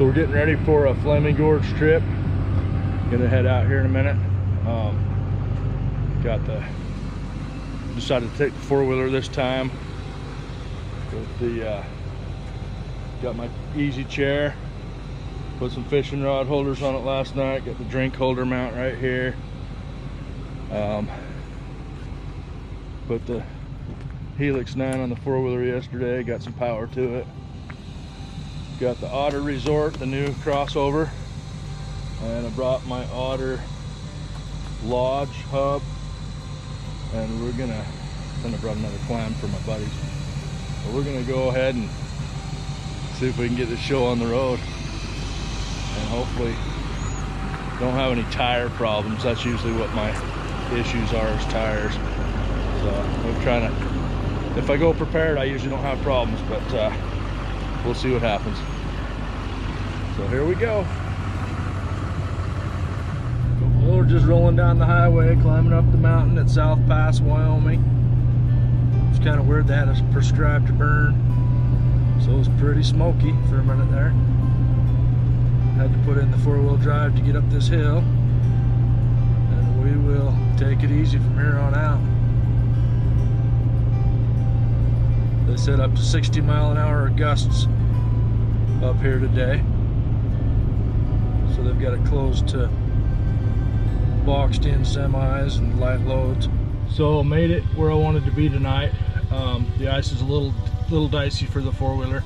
So we're getting ready for a Flaming Gorge trip. Gonna head out here in a minute. Decided to take the four-wheeler this time. With the got my easy chair. Put some fishing rod holders on it last night. Got the drink holder mount right here. Put the Helix 9 on the four-wheeler yesterday. Got some power to it. Got the Otter Resort, the new crossover, and I brought my Otter Lodge hub, and then I brought another climb for my buddies. But we're gonna go ahead and see if we can get this show on the road, and hopefully don't have any tire problems. That's usually what my issues are, is tires. So we're trying to, if I go prepared, I usually don't have problems, but we'll see what happens. So here we go. Well, we're just rolling down the highway, climbing up the mountain at South Pass, Wyoming. It's kind of weird they had us prescribed to burn, so it was pretty smoky for a minute there. Had to put in the four-wheel drive to get up this hill, and we will take it easy from here on out. They said up to 60-mile-an-hour gusts up here today, so they've got it closed to boxed in semis and light loads. So made it where I wanted to be tonight. The ice is a little dicey for the four-wheeler,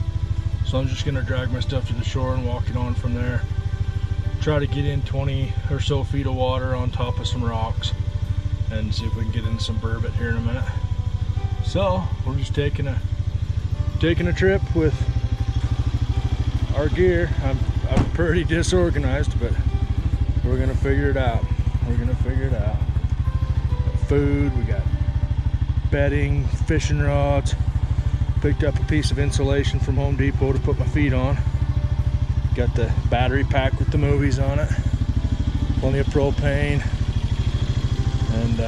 so I'm just gonna drag my stuff to the shore and walk it on from there. Try to get in 20 or so feet of water on top of some rocks and see if we can get in some burbot here in a minute. So we're just taking a trip with our gear. I'm pretty disorganized, but we're gonna figure it out. We're gonna figure it out. Got food, we got bedding, fishing rods. Picked up a piece of insulation from Home Depot to put my feet on. Got the battery pack with the movies on it. Plenty of propane. And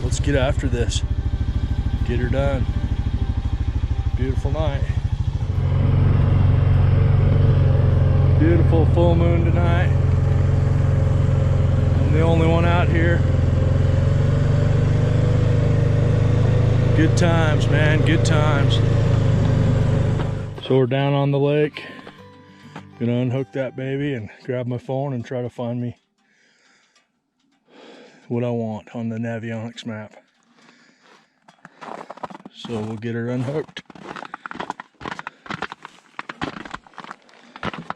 let's get after this. Get her done. Beautiful night. Beautiful full moon tonight. I'm the only one out here. Good times, man, good times. So we're down on the lake. Gonna unhook that baby and grab my phone and try to find me what I want on the Navionics map. So we'll get her unhooked.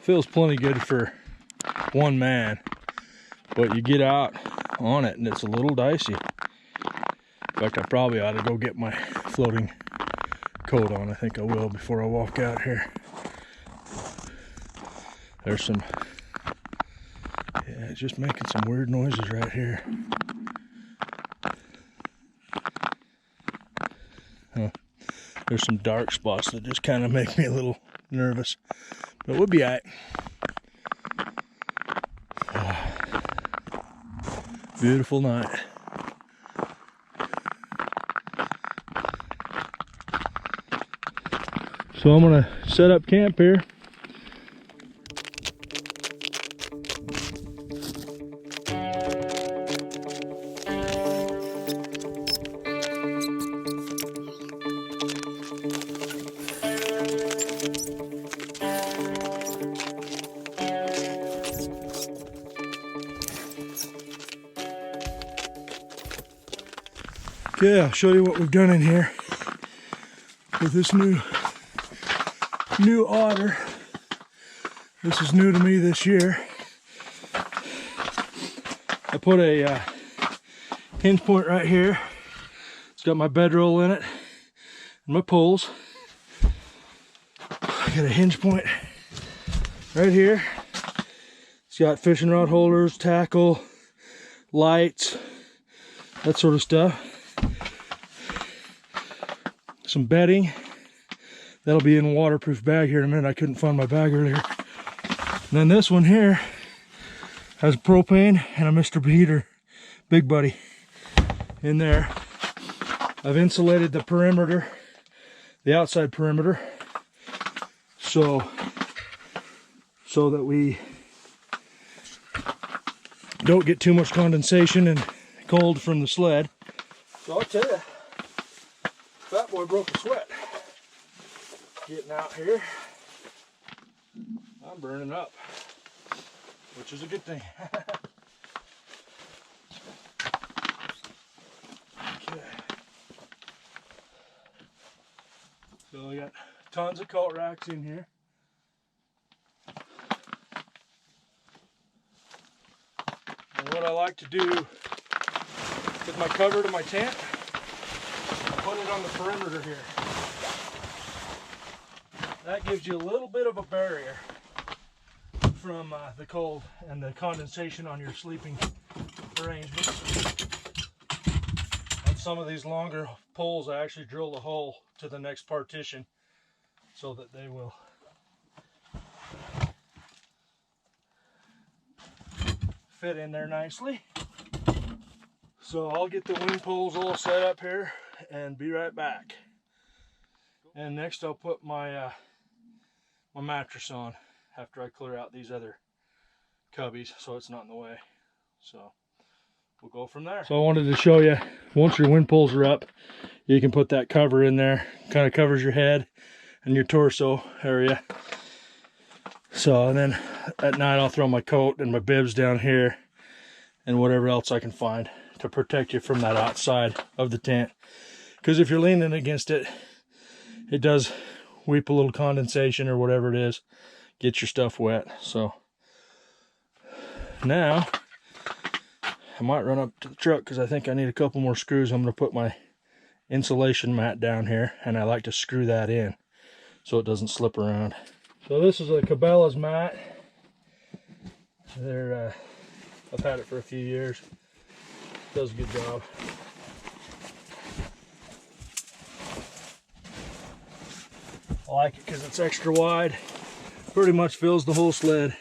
Feels plenty good for one man, but you get out on it and it's a little dicey. In fact, I probably ought to go get my floating coat on. I think I will before I walk out here. There's some, yeah, just making some weird noises right here. Huh. There's some dark spots that just kind of make me a little nervous, but we'll be all right. Beautiful night. So I'm gonna set up camp here. Okay, I'll show you what we've done in here with this new Otter. This is new to me this year. I put a hinge point right here. It's got my bedroll in it and my poles. I got a hinge point right here. It's got fishing rod holders, tackle, lights, that sort of stuff. Some bedding. That'll be in a waterproof bag here in a minute. I couldn't find my bag earlier. And then this one here has propane and a Mr. Heater Big Buddy in there. I've insulated the perimeter, the outside perimeter, so so that we don't get too much condensation and cold from the sled. So I'll tell you, Fat Boy broke a sweat getting out here. I'm burning up, which is a good thing. Okay. So we got tons of coat racks in here. And what I like to do with my cover to my tent, I put it on the perimeter here. That gives you a little bit of a barrier from the cold and the condensation on your sleeping arrangements. On some of these longer poles, I actually drill a hole to the next partition so that they will fit in there nicely. So I'll get the wind poles all set up here and be right back. And next I'll put my my mattress on after I clear out these other cubbies so it's not in the way. So we'll go from there. So I wanted to show you, once your wind poles are up, you can put that cover in there. Kind of covers your head and your torso area. So, and then at night I'll throw my coat and my bibs down here and whatever else I can find to protect you from that outside of the tent. Because if you're leaning against it, it does weep a little condensation or whatever it is, get your stuff wet. So now I might run up to the truck because I think I need a couple more screws. I'm going to put my insulation mat down here, and I like to screw that in so it doesn't slip around. So this is a Cabela's mat. I've had it for a few years. Does a good job. I like it because it's extra wide. Pretty much fills the whole sled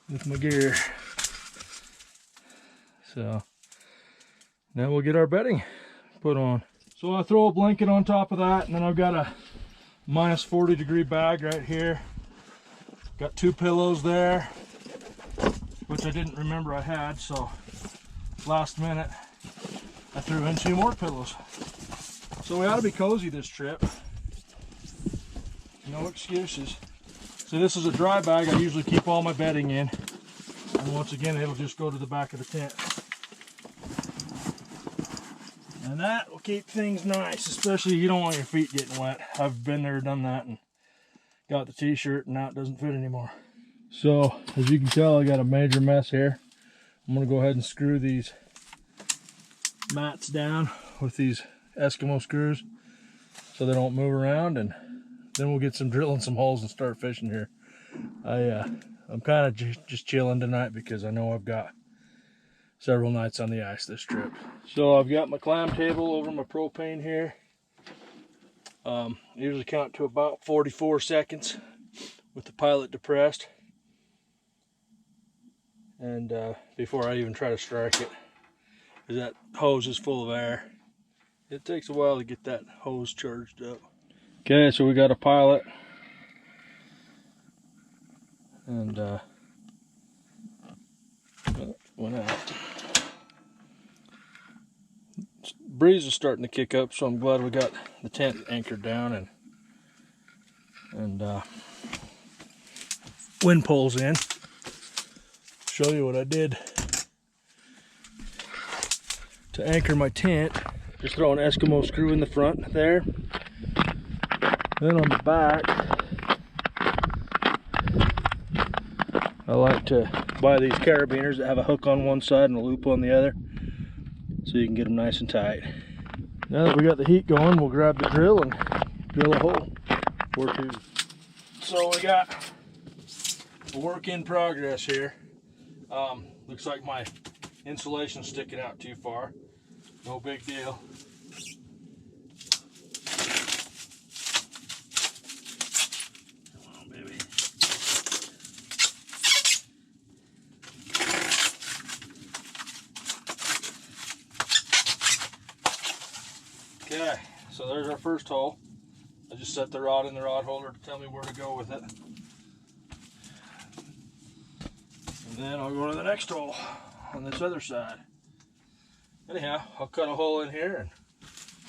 with my gear. So now we'll get our bedding put on. So I throw a blanket on top of that, and then I've got a minus 40-degree bag right here. Got 2 pillows there, which I didn't remember I had, so last minute I threw in 2 more pillows. So we ought to be cozy this trip. No excuses. So this is a dry bag I usually keep all my bedding in. And once again, it'll just go to the back of the tent. And that will keep things nice, especially you don't want your feet getting wet. I've been there, done that, and got the t-shirt, and now it doesn't fit anymore. So, as you can tell, I got a major mess here. I'm going to go ahead and screw these mats down with these Eskimo screws so they don't move around, and then we'll get some drilling some holes and start fishing here. I'm kind of just chilling tonight because I know I've got several nights on the ice this trip. So I've got my clam table over my propane here. Usually count to about 44 seconds with the pilot depressed, and before I even try to strike it, because that hose is full of air. It takes a while to get that hose charged up. Okay, so we got a pilot, and went out. Breeze is starting to kick up, so I'm glad we got the tent anchored down and wind poles in. Show you what I did to anchor my tent. Just throw an Eskimo screw in the front there. Then on the back, I like to buy these carabiners that have a hook on one side and a loop on the other, so you can get them nice and tight. Now that we got the heat going, we'll grab the drill and drill a hole or 2. So we got a work in progress here. Looks like my insulation's sticking out too far. No big deal. Come on, baby. Okay, so there's our first hole. I just set the rod in the rod holder to tell me where to go with it. And then I'll go to the next hole on this other side. Anyhow, I'll cut a hole in here and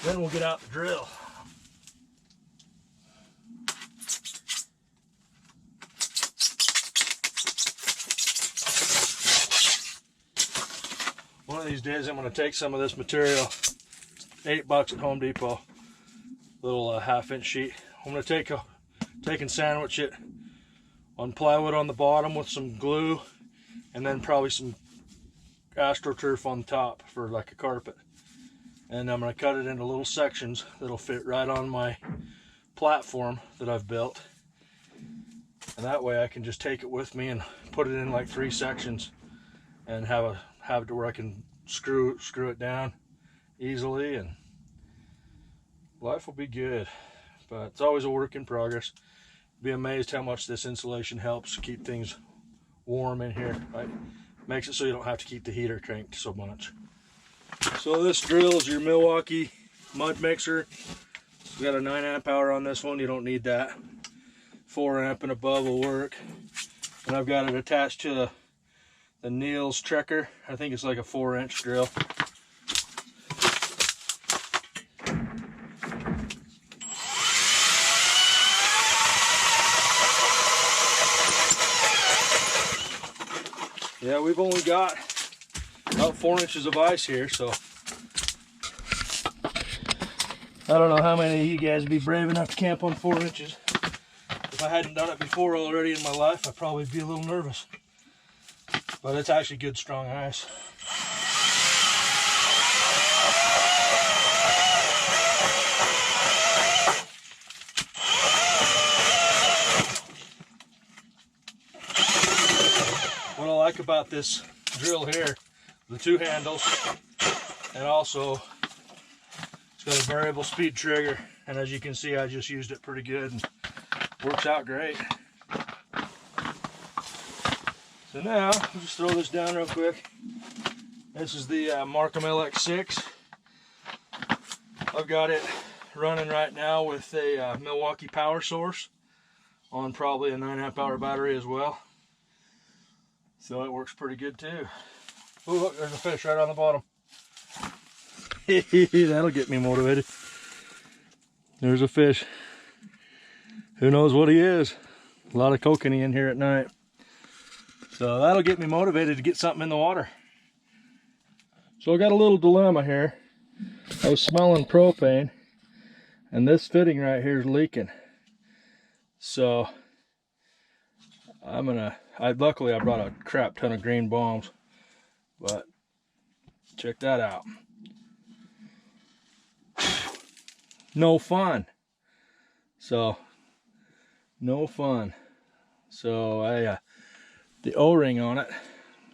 then we'll get out the drill. One of these days I'm going to take some of this material, $8 at Home Depot, little half-inch sheet. I'm going to take and sandwich it on plywood on the bottom with some glue, and then probably some AstroTurf on the top for like a carpet. And I'm going to cut it into little sections that'll fit right on my platform that I've built. And that way I can just take it with me and put it in like 3 sections and have it to where I can screw it down easily, and life will be good. But it's always a work in progress. Be amazed how much this insulation helps keep things warm in here. Right? Makes it so you don't have to keep the heater cranked so much. So this drill is your Milwaukee mud mixer. It's got a 9 amp hour on this one. You don't need that. 4 amp and above will work. And I've got it attached to the Neil's Trekker. I think it's like a 4-inch drill. Yeah, we've only got about 4 inches of ice here, so I don't know how many of you guys would be brave enough to camp on 4 inches. If I hadn't done it before already in my life, I'd probably be a little nervous. But it's actually good, strong ice. What I like about this drill here, the 2 handles, and also it's got a variable speed trigger, and as you can see I just used it pretty good and works out great. So now I'll just throw this down real quick. This is the Markham LX6. I've got it running right now with a Milwaukee power source on probably a 9 amp hour battery as well. So it works pretty good too. Oh, look, there's a fish right on the bottom. That'll get me motivated. There's a fish. Who knows what he is? A lot of kokanee in here at night. So that'll get me motivated to get something in the water. So I got a little dilemma here. I was smelling propane and this fitting right here is leaking. So luckily I brought a crap ton of green bombs, but check that out. No fun. So no fun. So the O-ring on it,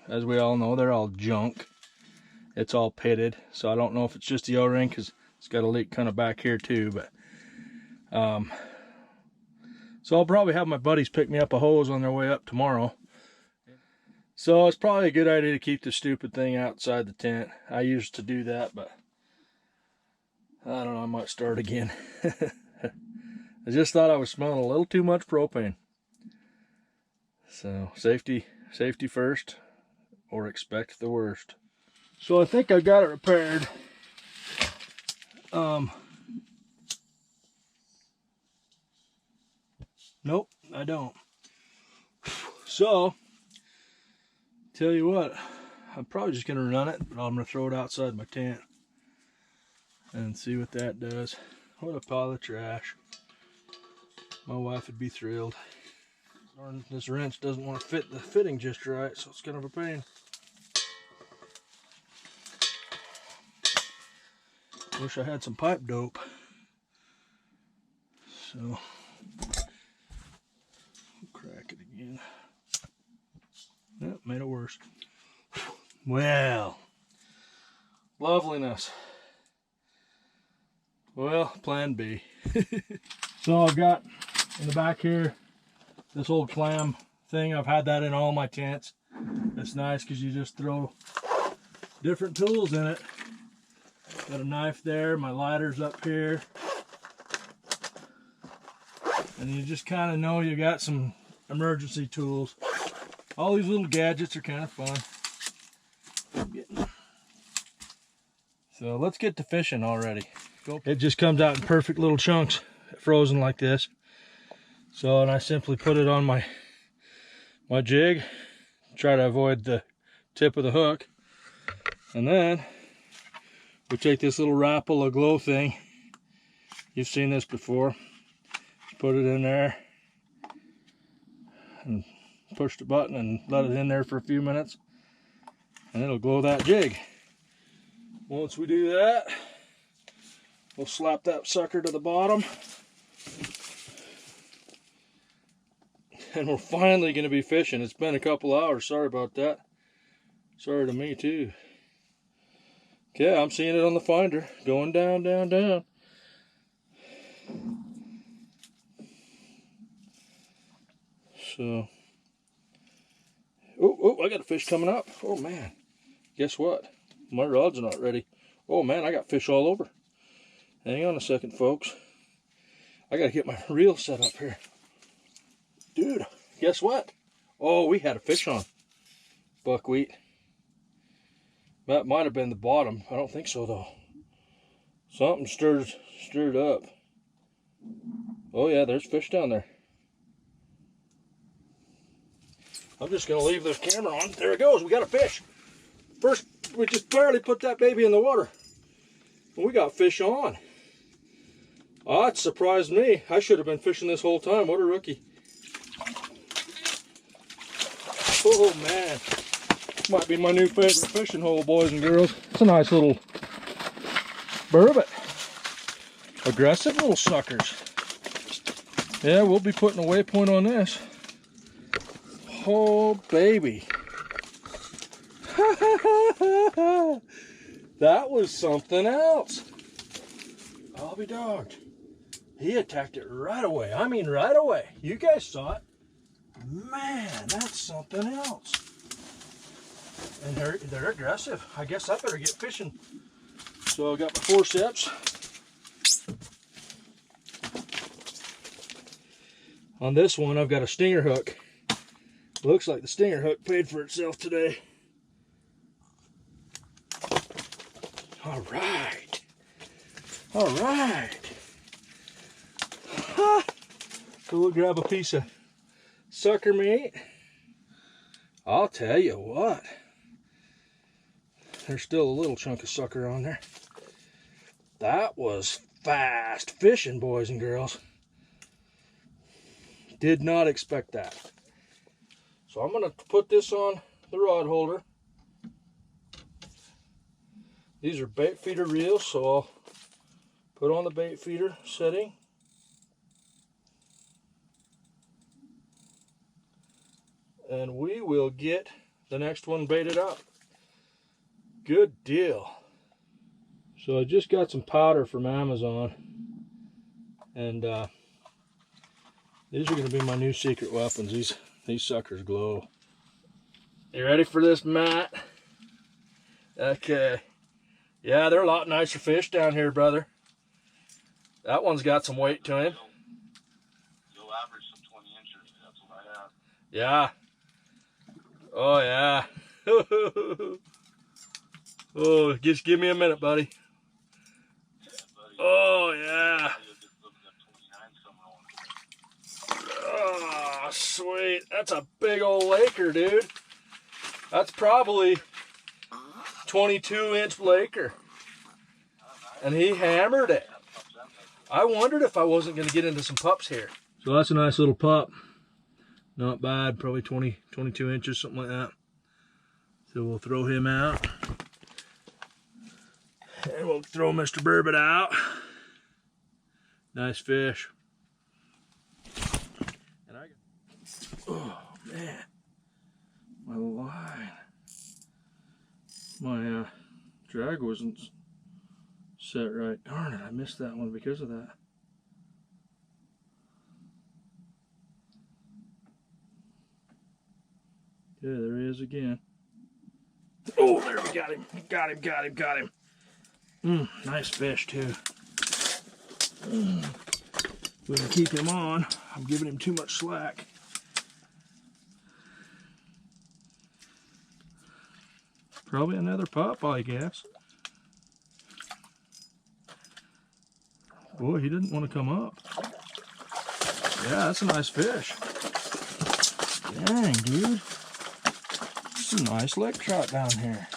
as we all know, they're all junk. It's all pitted, so I don't know if it's just the O-ring because it's got a leak kind of back here too. But so I'll probably have my buddies pick me up a hose on their way up tomorrow. So it's probably a good idea to keep the stupid thing outside the tent. I used to do that, but I don't know, I might start again. I just thought I was smelling a little too much propane. So safety first, or expect the worst. So I think I got it repaired. Nope, I don't. So tell you what, I'm probably just gonna run it, but I'm gonna throw it outside my tent and see what that does. What a pile of trash. My wife would be thrilled. This wrench doesn't want to fit the fitting just right, so it's kind of a pain. Wish I had some pipe dope. So, crack it again. Yep, made it worse. Well, loveliness. Well, plan B. So I've got in the back here this old clam thing. I've had that in all my tents. It's nice because you just throw different tools in it. Got a knife there, my lighter's up here. And you just kind of know you got some emergency tools. All these little gadgets are kind of fun. So let's get to fishing already. It just comes out in perfect little chunks, frozen like this. So, and I simply put it on my jig, try to avoid the tip of the hook. And then we take this little Rapala glow thing. You've seen this before. Just put it in there and push the button and let it in there for a few minutes, and it'll glow that jig. Once we do that, we'll slap that sucker to the bottom, and we're finally going to be fishing. It's been a couple hours. Sorry about that. Sorry to me too. Okay, I'm seeing it on the finder, going down, down, down. So, oh, I got a fish coming up. Oh man, guess what? My rod's not ready. Oh man, I got fish all over. Hang on a second, folks. I gotta get my reel set up here. Dude, guess what? Oh, we had a fish on. Buckwheat. That might have been the bottom. I don't think so though. Something stirred up. Oh yeah, there's fish down there. I'm just gonna leave this camera on. There it goes, we got a fish. First, we just barely put that baby in the water. And we got fish on. Oh, it surprised me. I should have been fishing this whole time. What a rookie. Oh man. Might be my new favorite fishing hole, boys and girls. It's a nice little burbot. Aggressive little suckers. Yeah, we'll be putting a waypoint on this. Oh baby. That was something else. I'll be dogged. He attacked it right away. I mean right away. You guys saw it. Man, that's something else. And they're aggressive. I guess I better get fishing. So I got my forceps. On this one, I've got a stinger hook. Looks like the stinger hook paid for itself today. All right. All right. Ha! So we'll grab a piece of sucker meat. I'll tell you what. There's still a little chunk of sucker on there. That was fast fishing, boys and girls. Did not expect that. So I'm going to put this on the rod holder. These are bait feeder reels, so I'll put on the bait feeder setting. And we will get the next one baited up. Good deal. So I just got some powder from Amazon. And these are going to be my new secret weapons. These suckers glow. You ready for this, Matt? Okay. Yeah, they're a lot nicer fish down here, brother. That one's got some weight to him. You'll average some 20 inches. That's what I have. Yeah. Oh, yeah. Oh, just give me a minute, buddy. Yeah, buddy. Oh, yeah. Oh, sweet. That's a big old Laker, dude. That's probably 22-inch Laker. And he hammered it. I wondered if I wasn't going to get into some pups here. So that's a nice little pup. Not bad, probably 22 inches, something like that. So we'll throw him out. And we'll throw Mr. Burbot out. Nice fish. And oh man, my line. My drag wasn't set right. Darn it, I missed that one because of that. Yeah, there he is again. Oh, there we got him. Got him. Nice fish too. We can keep him on. I'm giving him too much slack. Probably another pup, I guess. Boy, he didn't want to come up. Yeah, that's a nice fish. Dang, dude. It's a nice lake trout down here.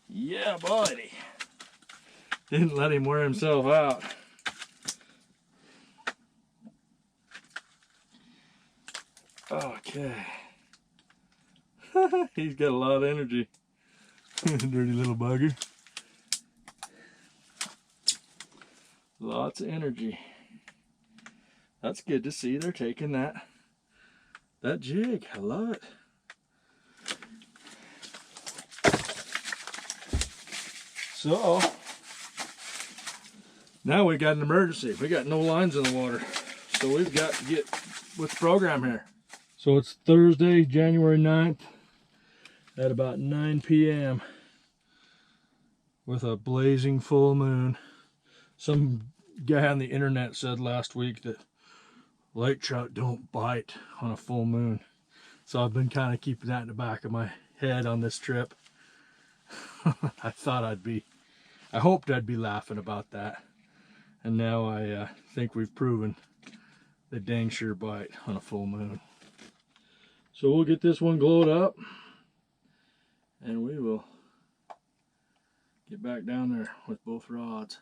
Yeah, buddy. Didn't let him wear himself out. Okay. He's got a lot of energy. Dirty little bugger. Lots of energy. That's good to see they're taking that jig. I love it. So now we got an emergency. We got no lines in the water. So we've got to get with the program here. So it's Thursday, January 9th at about 9 p.m. with a blazing full moon. Some guy on the internet said last week that lake trout don't bite on a full moon. So I've been kind of keeping that in the back of my head on this trip. I hoped I'd be laughing about that. And now I think we've proven they dang sure bite on a full moon. So we'll get this one glowed up and we will get back down there with both rods.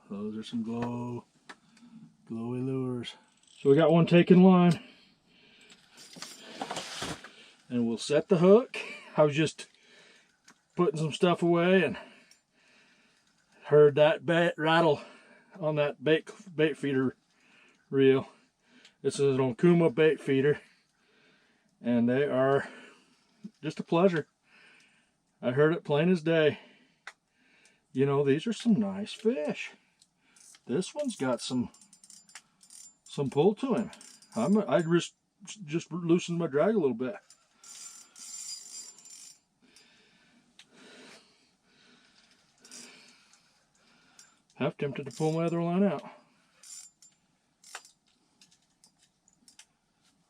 Those are some glowy lures. So we got one taking line. And we'll set the hook. I was just putting some stuff away and heard that bait rattle on that bait feeder reel. This is an Okuma bait feeder. And they are just a pleasure. I heard it plain as day. You know, these are some nice fish. This one's got some pull to him. I just loosened my drag a little bit. Half tempted to pull my other line out.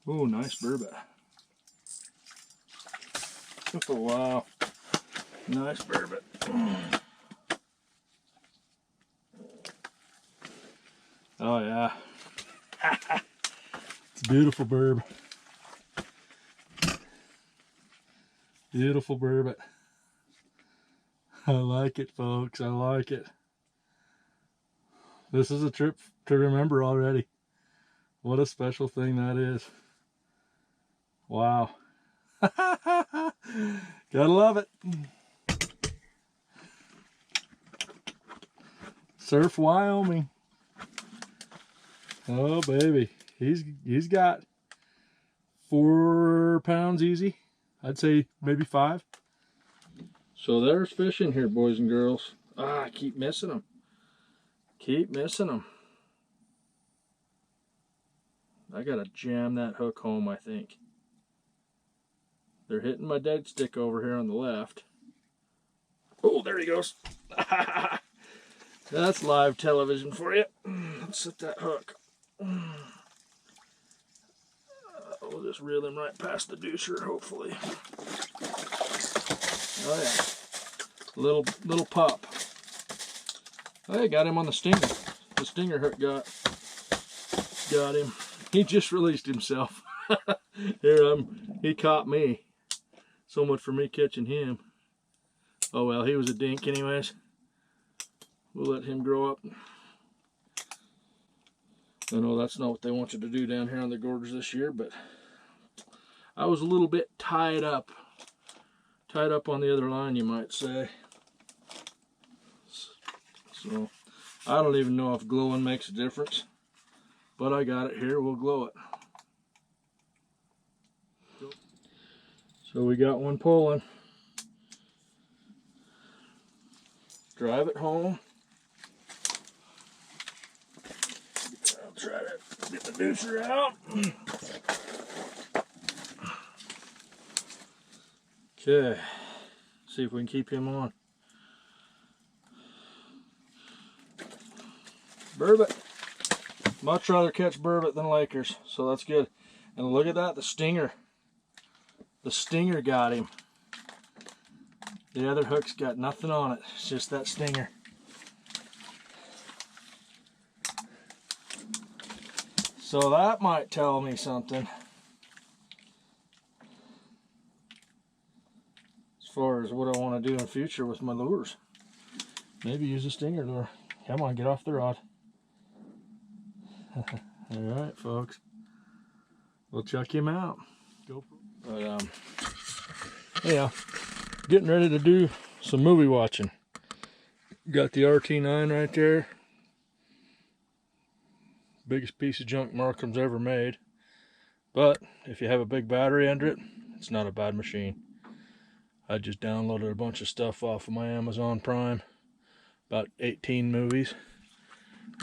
Oh, nice burbot. Oh, wow. Nice burbot. Oh, yeah. It's a beautiful burb. Beautiful burbot. I like it, folks. I like it. This is a trip to remember already. What a special thing that is. Wow. Gotta love it. Surf Wyoming. Oh baby. He's got 4 pounds easy. I'd say maybe 5. So there's fish in here, boys and girls. I keep missing them. Keep missing them. I gotta jam that hook home, I think. They're hitting my dead stick over here on the left. Oh, there he goes. That's live television for you. Let's set that hook. We'll just reel him right past the deucer, hopefully. Oh yeah, little pup. Hey, got him on the stinger. The stinger hook got him. He just released himself. Here he caught me. So much for me catching him. Oh well, he was a dink anyways. We'll let him grow up. I know that's not what they want you to do down here on the gorge this year, but I was a little bit tied up on the other line, you might say. So I don't even know if glowing makes a difference, but I got it here. We'll glow it. So we got one pulling. Drive it home. I'll try to get the deucer out. Okay, see if we can keep him on. Burbot. Much rather catch burbot than Lakers, so that's good. And look at that, the stinger. The stinger got him. The other hook's got nothing on it. It's just that stinger. So that might tell me something as far as what I want to do in the future with my lures. Maybe use a stinger lure. Come on, get off the rod. Alright, folks. We'll check him out. Go. But, yeah, getting ready to do some movie watching. Got the RT9 right there. Biggest piece of junk Markham's ever made. But if you have a big battery under it, it's not a bad machine. I just downloaded a bunch of stuff off of my Amazon Prime. About 18 movies.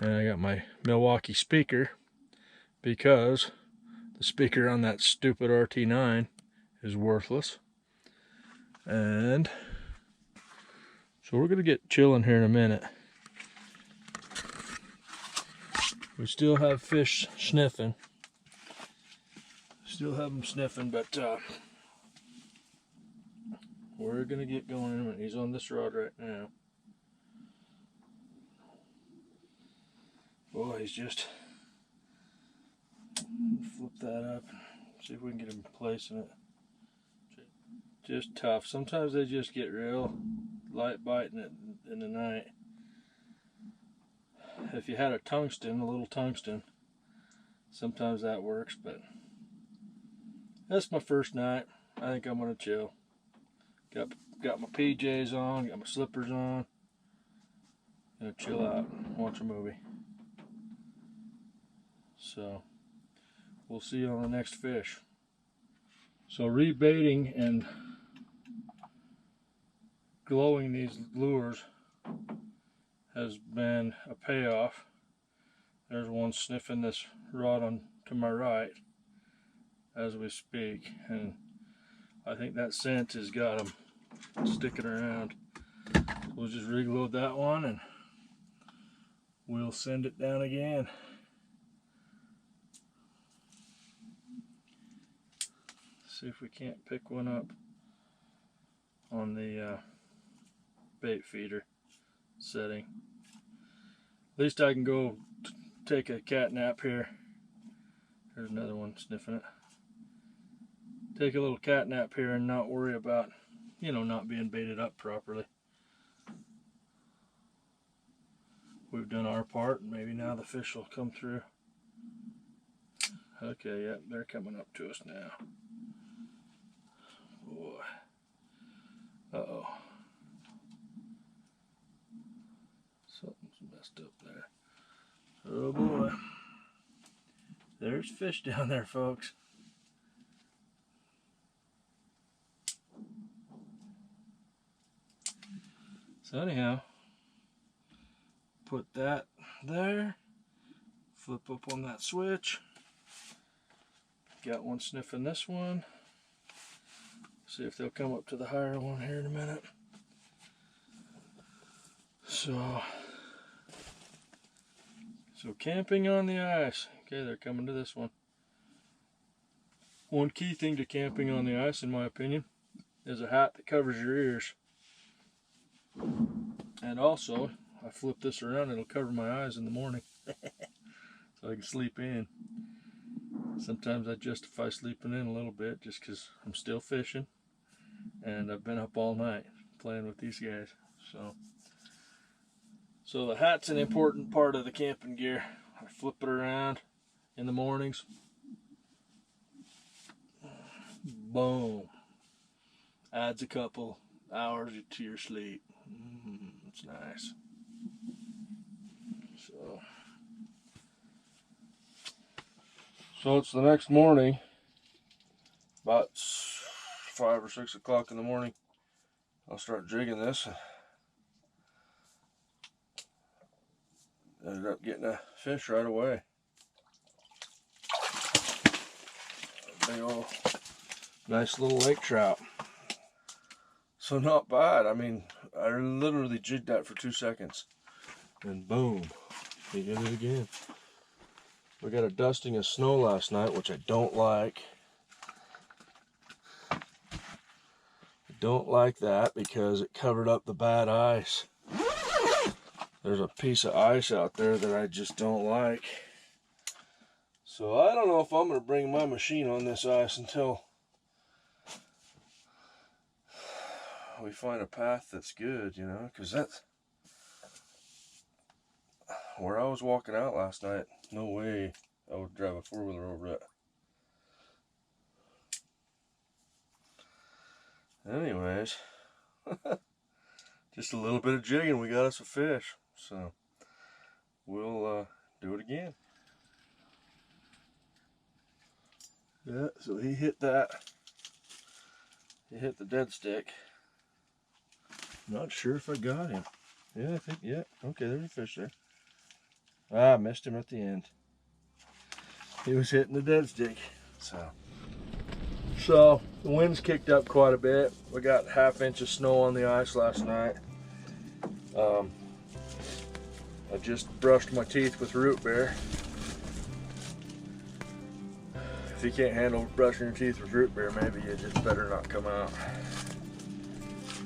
And I got my Milwaukee speaker because the speaker on that stupid RT9 is worthless. And so we're going to get chilling here in a minute. We still have fish sniffing. Still have them sniffing, but we're going to get going in a minute. He's on this rod right now. Boy, he's just... Flip that up. See if we can get him placing it. Just tough. Sometimes they just get real light biting it in the night. If you had a tungsten, a little tungsten, sometimes that works, but that's my first night. I think I'm gonna chill. Got my PJs on, got my slippers on. Gonna chill out, watch a movie. So we'll see you on the next fish. So rebaiting and glowing these lures has been a payoff. There's one sniffing this rod on to my right as we speak, and I think that scent has got him sticking around. We'll just reload that one and we'll send it down again. See if we can't pick one up on the bait feeder setting. At least I can go take a cat nap here. There's another one sniffing it. Take a little cat nap here and not worry about, you know, not being baited up properly. We've done our part, and maybe now the fish will come through. Okay, yeah, they're coming up to us now. Boy. Uh-oh. Something's messed up there. Oh boy. There's fish down there, folks. So anyhow, put that there. Flip up on that switch. Got one sniffing this one. See if they'll come up to the higher one here in a minute. So camping on the ice. Okay, they're coming to this one. One key thing to camping on the ice, in my opinion, is a hat that covers your ears. And also, I flip this around, it'll cover my eyes in the morning. So I can sleep in. Sometimes I justify sleeping in a little bit just because I'm still fishing. And I've been up all night playing with these guys. So the hat's an important part of the camping gear. I flip it around in the mornings. Boom. Adds a couple hours to your sleep. It's nice. So it's the next morning, about 5 or 6 o'clock in the morning. I'll start jigging this. Ended up getting a fish right away. A big old, nice little lake trout. So not bad. I mean, I literally jigged that for 2 seconds. And boom, he did it again. We got a dusting of snow last night, which I don't like. I don't like that because it covered up the bad ice. There's a piece of ice out there that I just don't like. So I don't know if I'm going to bring my machine on this ice until we find a path that's good, you know, because that's where I was walking out last night. No way I would drive a four-wheeler over it. Anyways, just a little bit of jigging, we got us a fish. So we'll do it again. Yeah, so he hit that. He hit the dead stick. Not sure if I got him. Yeah, I think, yeah. Okay, there's a fish there. Ah, I missed him at the end. He was hitting the dead stick. So the wind's kicked up quite a bit. We got ½ inch of snow on the ice last night. I just brushed my teeth with root beer. If you can't handle brushing your teeth with root beer, maybe you just better not come out.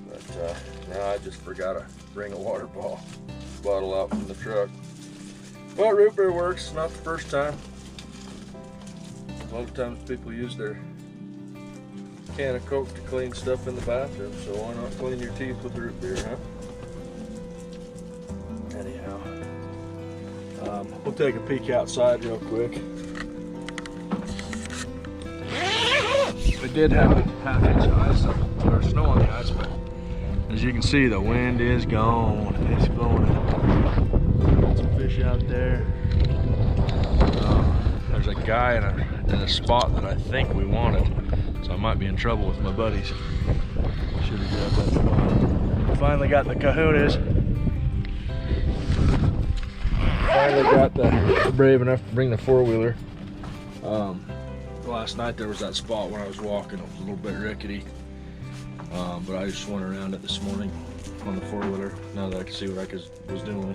But no, I just forgot to bring a water bottle out from the truck. But root beer works, not the first time. A lot of times people use their can of Coke to clean stuff in the bathroom, so why not clean your teeth with root beer, huh? Anyhow, we'll take a peek outside real quick. We did have a ½ inch of ice or snow on the ice, but as you can see, the wind is gone. It's blowing. Got some fish out there. There's a guy in a spot that I think we wanted, so I might be in trouble with my buddies. Should have grabbed that spot. Finally got the kahunas. Finally got the brave enough to bring the four-wheeler. Last night there was that spot where I was walking. It was a little bit rickety, but I just went around it this morning on the four-wheeler now that I could see what I was doing.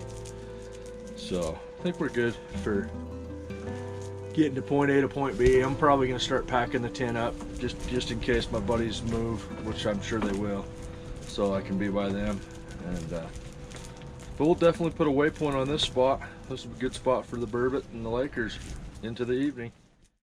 So I think we're good for getting to point A to point B. I'm probably going to start packing the tent up just in case my buddies move, which I'm sure they will, so I can be by them. And but we'll definitely put a waypoint on this spot. This is a good spot for the burbot and the Lakers into the evening.